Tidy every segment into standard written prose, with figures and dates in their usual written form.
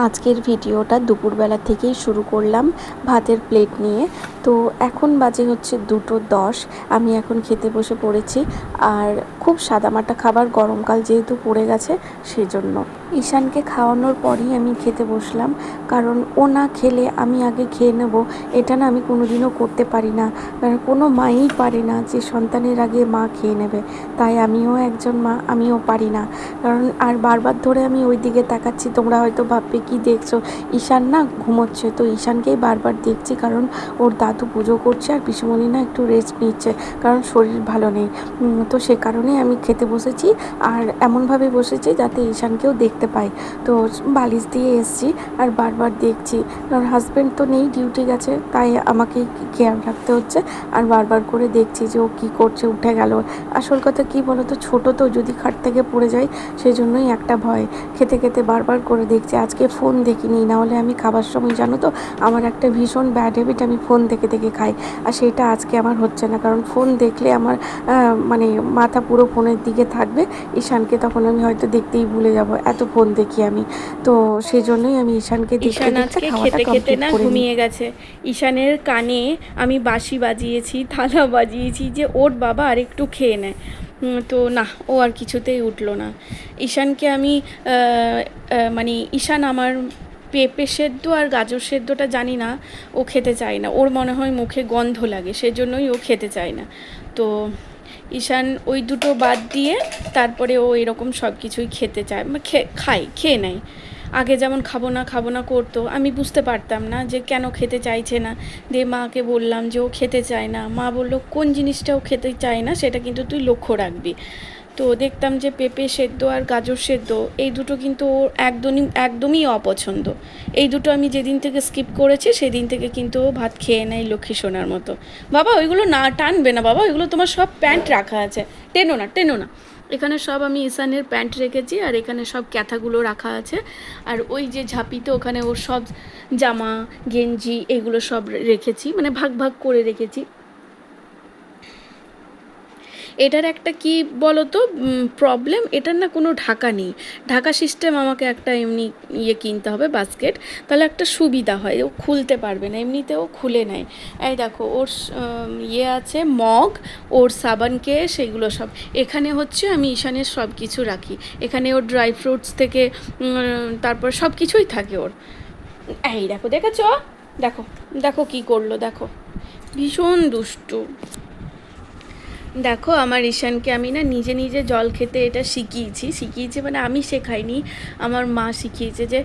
আজকের ভিডিওটা দুপুরবেলা থেকেই শুরু করলাম ভাতের প্লেট নিয়ে। তো এখন বাজে হচ্ছে 2:10। আমি এখন খেতে বসে পড়েছি। আর খুব সাদামাটা খাবার, গরমকাল যেহেতু পড়ে গেছে সেজন্য। ঈশানকে খাওয়ানোর পরই আমি খেতে বসলাম, কারণ ও না খেলে আমি আগে খেয়ে নেব, এটা না আমি কোনোদিনও করতে পারি না। কারণ কোনো মাই পারে না যে সন্তানের আগে মা খেয়ে নেবে। তাই আমিও একজন মা, আমিও পারি না। কারণ আর বারবার ধরে আমি ওই দিকে তাকাচ্ছি, তোমরা হয়তো ভাববে কি দেখছো। ঈশান না ঘুমোচ্ছে, তো ঈশানকেই বারবার দেখছি, কারণ ওর দাদু পুজো করছে আর পিসুমণি না একটু রেস্ট নিচ্ছে, কারণ শরীর ভালো নেই। তো সে কারণেই আমি খেতে বসেছি, আর এমনভাবে বসেছি যাতে ঈশানকেও দেখতে পাই। তো বালিশ দিয়ে এসছি আর বারবার দেখছি, কারণ হাজব্যান্ড তো নেই, ডিউটি গেছে, তাই আমাকে খেয়াল রাখতে হচ্ছে। আর বারবার করে দেখছি যে ও কী করছে, উঠে গেল। আসল কথা কী বলো তো, ছোটো তো, যদি খাট থেকে পড়ে যায় সেই জন্যই একটা ভয়। খেতে খেতে বারবার করে দেখছি। আজকে ফোন দেখিনি, নাহলে আমি খাবার সময় জানো তো আমার একটা ভীষণ ব্যাড হ্যাবিট, আমি ফোন দেখে দেখে খাই। আর সেটা আজকে আমার হচ্ছে না, কারণ ফোন দেখলে আমার মানে মাথা পুরো ফোনের দিকে থাকবে। ঈশানকে তখন আমি হয়তো দেখতেই ভুলে যাব, এত ফোন দেখি আমি। তো সেই জন্যই আমি ঈশানকে দেখতে ঈশান দেখতে আজকে খাওয়াটা খেতে খেতে কমপ্লিট না করে নিই। ঘুমিয়ে গেছে। ঈশানের কানে আমি বাঁশি বাজিয়েছি, থালা বাজিয়েছি যে ওর বাবা আর একটু খেয়ে নেয়। তো না, ও আর কিছুতেই উঠলো না। ঈশানকে আমি মানে ঈশান আমার পেঁপে সেদ্ধ আর গাজর সেদ্ধটা জানি না, ও খেতে চায় না। ওর মনে হয় মুখে গন্ধ লাগে, সেজন্যই ও খেতে চায় না। তো ঈশান ওই দুটো বাদ দিয়ে তারপরে ও এরকম সব কিছুই খেতে চায়, খেয়ে নেয়। আগে যেমন খাবো না করতো, আমি বুঝতে পারতাম না যে কেন খেতে চাইছে না। দিয়ে মাকে বললাম যে ও খেতে চায় না। মা বললো কোন জিনিসটা ও খেতে চায় না সেটা কিন্তু তুই লক্ষ্য রাখবি। তো দেখতাম যে পেঁপে সেদ্ধ আর গাজর সেদ্ধ, এই দুটো কিন্তু ওর একদমই অপছন্দ। এই দুটো আমি যেদিন থেকে স্কিপ করেছি সেদিন থেকে কিন্তু ও ভাত খেয়ে নেয় লক্ষ্মী সোনার মতো। বাবা ওইগুলো না টানবে না, বাবা ওইগুলো তোমার সব প্যান্ট রাখা আছে, টেনো না টেনো না। এখানে সব আমি ঈশানের প্যান্ট রেখেছি, আর এখানে সব ক্যাথাগুলো রাখা আছে। আর ওই যে ঝাঁপিতে ওখানে ওর সব জামা গেঞ্জি এগুলো সব রেখেছি, মানে ভাগ ভাগ করে রেখেছি। এটার একটা কি বলো তো প্রবলেম, এটার না কোনো ঢাকা নেই। ঢাকা সিস্টেম আমাকে একটা এমনি কিনতে হবে, বাস্কেট, তাহলে একটা সুবিধা হয়, ও খুলতে পারবে না, এমনিতেও খুলে নেয়। এই দেখো ওর আছে মগ, ওর সাবান কেস, সেগুলো সব এখানে হচ্ছে। আমি ঈশানের সব কিছু রাখি এখানে, ওর ড্রাই ফ্রুটস থেকে তারপর সব কিছুই থাকে ওর। এই দেখো, দেখেছো? দেখো দেখো কি করলো, দেখো, ভীষণ দুষ্টু। দেখো আমার ঈশানকে আমি না নিজে নিজে জল খেতে এটা শিখিয়েছি, মানে আমি শেখাইনি, আমার মা শিখিয়েছে যে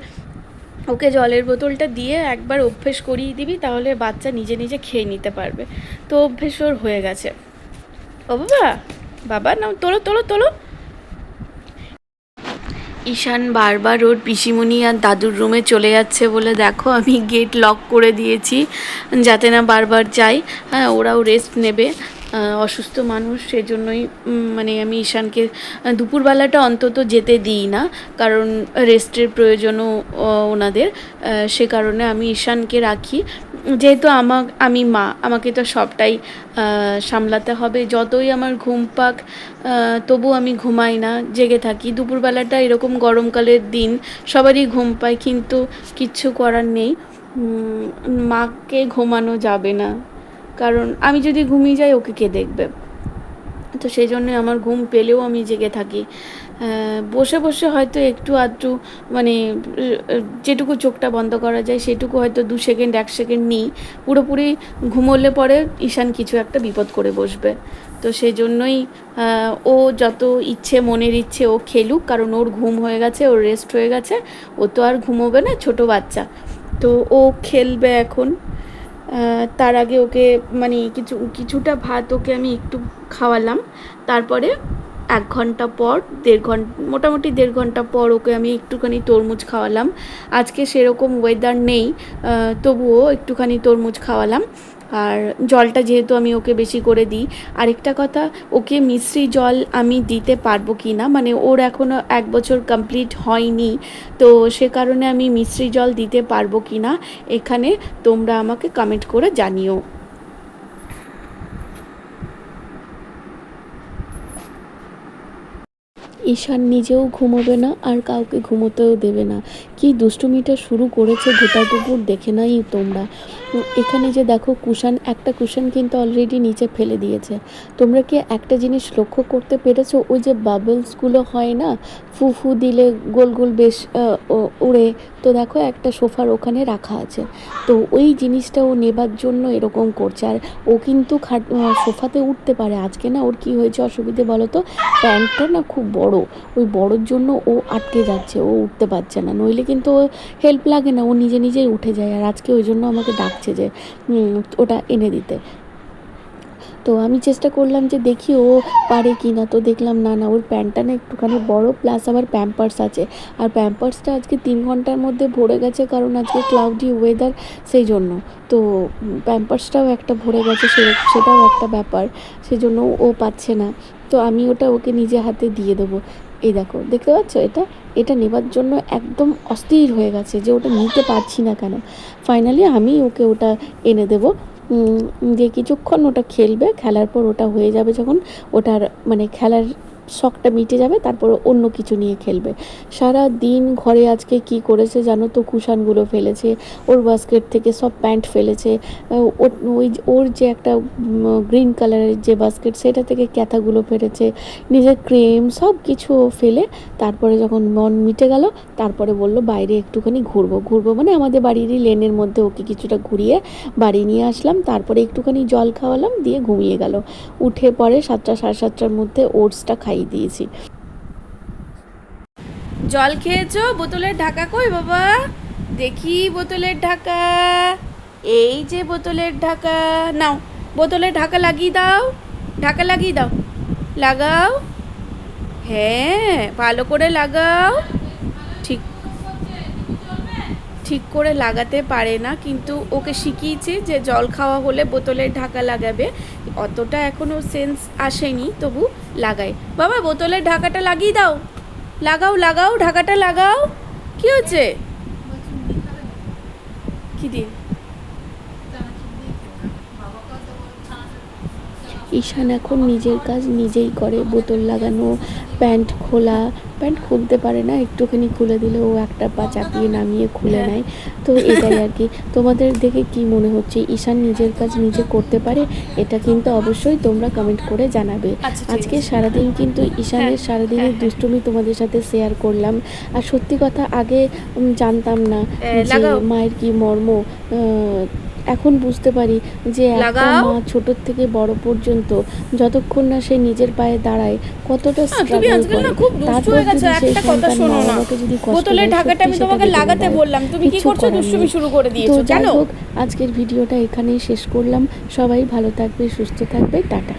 ওকে জলের বোতলটা দিয়ে একবার অভ্যেস করিয়ে দিবি, তাহলে বাচ্চা নিজে নিজে খেয়ে নিতে পারবে। তো অভ্যেস ওর হয়ে গেছে। ও বাবা, বাবা নাও, তোলো তোলো তোলো। ঈশান বারবার ওর পিসিমণি আর দাদুর রুমে চলে যাচ্ছে বলে দেখো আমি গেট লক করে দিয়েছি, যাতে না বারবার যায়। হ্যাঁ, ওরাও রেস্ট নেবে, অসুস্থ মানুষ, সেজন্যই মানে আমি ঈশানকে দুপুরবেলাটা অন্তত যেতে দিই না, কারণ রেস্টের প্রয়োজনও ওনাদের। সে কারণে আমি ঈশানকে রাখি। যেহেতু আমি মা, আমাকে তো সবটাই সামলাতে হবে। যতই আমার ঘুম পাক, তবু আমি ঘুমাই না, জেগে থাকি। দুপুরবেলাটা এরকম গরমকালের দিন সবারই ঘুম পায়, কিন্তু কিচ্ছু করার নেই। মাকে ঘুমানো যাবে না, কারণ আমি যদি ঘুমিয়ে যাই ওকে কে দেখবে। তো সেই জন্যে আমার ঘুম পেলেও আমি জেগে থাকি। বসে বসে হয়তো একটু আধটু, মানে যেটুকু চোখটা বন্ধ করা যায় সেটুকু হয়তো 2 সেকেন্ড 1 সেকেন্ড নিই। পুরোপুরি ঘুমোলে পরে ঈশান কিছু একটা বিপদ করে বসবে। তো সেই জন্যই ও যত ইচ্ছে, মনের ইচ্ছে ও খেলুক, কারণ ওর ঘুম হয়ে গেছে, ওর রেস্ট হয়ে গেছে। ও তো আর ঘুমোবে না, ছোটো বাচ্চা। তো ও খেলবে এখন। তার আগে ওকে মানে কিছুটা ভাত ওকে আমি একটু খাওয়ালাম। তারপরে 1 ঘন্টা পর, মোটামুটি 1.5 ঘন্টা পর ওকে আমি একটুখানি তরমুজ খাওয়ালাম। আজকে সেরকম ওয়েদার নেই, তবুও একটুখানি তরমুজ খাওয়ালাম। আর জলটা যেহেতু আমি ওকে বেশি করে দিই। আরেকটা কথা, ওকে মিশ্রি জল আমি দিতে পারবো কি না, মানে ওর এখনও 1 বছর কমপ্লিট হয়নি, তো সে কারণে আমি মিশ্রি জল দিতে পারবো কি না এখানে তোমরা আমাকে কমেন্ট করে জানিও। ঈশান নিজেও ঘুমোবে না আর কাউকে ঘুমোতেও দেবে না। কি দুষ্টুমিটা শুরু করেছে গোটা দুপুর, দেখে নাই তোমরা। এখানে যে দেখো কুশান, একটা কুশান কিন্তু অলরেডি নিচে ফেলে দিয়েছে। তোমরা কি একটা জিনিস লক্ষ্য করতে পেরেছো, ওই যে বাবলসগুলো হয় না, ফু ফু দিলে গোল গোল বেশ উড়ে, তো দেখো একটা সোফার ওখানে রাখা আছে। তো ওই জিনিসটা ও নেবার জন্য এরকম করছে। আর ও কিন্তু সোফাতে উঠতে পারে। আজকে না ওর কি হয়েছে অসুবিধে বলো তো, প্যান্টটা না খুব বড়, ওই বড়োর জন্য ও আটকে যাচ্ছে, ও উঠতে পারছে না। নইলে কিন্তু ও হেল্প লাগে না, ও নিজে নিজেই উঠে যায়। আর আজকে ওই জন্য আমাকে ডাকছে যে ওটা এনে দিতে। তো আমি চেষ্টা করলাম যে দেখি ও পারে কি না, তো দেখলাম না না, ওর প্যান্টটা না একটুখানি বড়, প্লাস আবার প্যাম্পার্স আছে। আর প্যাম্পার্সটা আজকে 3 ঘন্টার মধ্যে ভরে গেছে, কারণ আজকে ক্লাউডি ওয়েদার, সেই জন্য। তো প্যাম্পার্সটাও একটা ভরে গেছে, সেটাও একটা ব্যাপার, সেজন্য ও পাচ্ছে না। তো আমি ওটা ওকে নিজে হাতে দিয়ে দেবো। এই দেখো, দেখতে পাচ্ছ, এটা এটা নেবার জন্য একদম অস্থির হয়ে গেছে যে ওটা নিতে পারছি না কেন। ফাইনালি আমি ওকে ওটা এনে দেবো, দিয়ে কিছুক্ষণ ওটা খেলবে। খেলার পর ওটা হয়ে যাবে যখন, ওটার মানে খেলার শখটা মিটে যাবে, তারপর অন্য কিছু নিয়ে খেলবে। সারা দিন ঘরে আজকে কি করেছে জানো তো, কুশানগুলো ফেলেছে, ওর বাস্কেট থেকে সব প্যান্ট ফেলেছে। ওর যে একটা গ্রিন কালারের যে বাস্কেট, সেটা থেকে ক্যাথাগুলো ফেলেছে, নিজের ক্রিম সব কিছু ফেলে তারপরে যখন মন মিটে গেল, তারপরে বললো বাইরে একটুখানি ঘুরবো মানে আমাদের বাড়িরই লেনের মধ্যে ওকে কিছুটা ঘুরিয়ে বাড়ি নিয়ে আসলাম। তারপরে একটুখানি জল খাওয়ালাম, দিয়ে ঘুমিয়ে গেল। উঠে পরে 7টা সাড়ে 7টার মধ্যে ওটসটা খাইয়ে দিয়েছি। জল খেয়েছো? বোতলের ঢাকা কই বাবা? দেখি বোতলের ঢাকা। এই যে বোতলের ঢাকা, নাও বোতলের ঢাকা লাগিয়ে দাও, ঢাকা লাগিয়ে দাও, লাগাও, হ্যাঁ ভালো করে লাগাও। ঠিক ঠিক করে লাগাতে পারে না, কিন্তু ওকে শিখিয়েছি যে জল খাওয়া হলে বোতলের ঢাকা লাগাবে। অতটা এখনও সেন্স আসেনি, তবু লাগাই। বাবা বোতলের ঢাকাটা লাগিয়ে দাও, লাগাও লাগাও, ঢাকাটা লাগাও। কি হচ্ছে? কি দিয়ে? ঈশান এখন নিজের কাজ নিজেই করে, বোতল লাগানো, প্যান্ট খোলা। প্যান্ট খুলতে পারে না, একটুখানি খুলে দিলে ও একটা পা চাপিয়ে নামিয়ে খুলে নেয়। তো এটাই আর কি। তোমাদের দেখে কি মনে হচ্ছে ঈশান নিজের কাজ নিজে করতে পারে? এটা কিন্তু অবশ্যই তোমরা কমেন্ট করে জানাবে। আজকে সারাদিন কিন্তু ঈশানের সারাদিনের দুষ্টুমি তোমাদের সাথে শেয়ার করলাম। আর সত্যি কথা, আগে জানতাম না যে মায়ের কি মর্ম। এখন বুঝতে পারি যে একটা মা ছোটোর থেকে বড় পর্যন্ত যতক্ষণ না সে নিজের পায়ে দাঁড়ায়, কতটা স্ট্রাগল করে। তারপর যদি সেই সন্তান মা বাবাকে যদি বোতলের ঢাকাটা আমি তোমাকে লাগাতে বললাম, তুমি কি করছো? দুষ্টুমি শুরু করে দিয়েছো জানো। জানো। আজকের ভিডিওটা এখানেই শেষ করলাম। সবাই ভালো থাকবে, সুস্থ থাকবে, টাটা।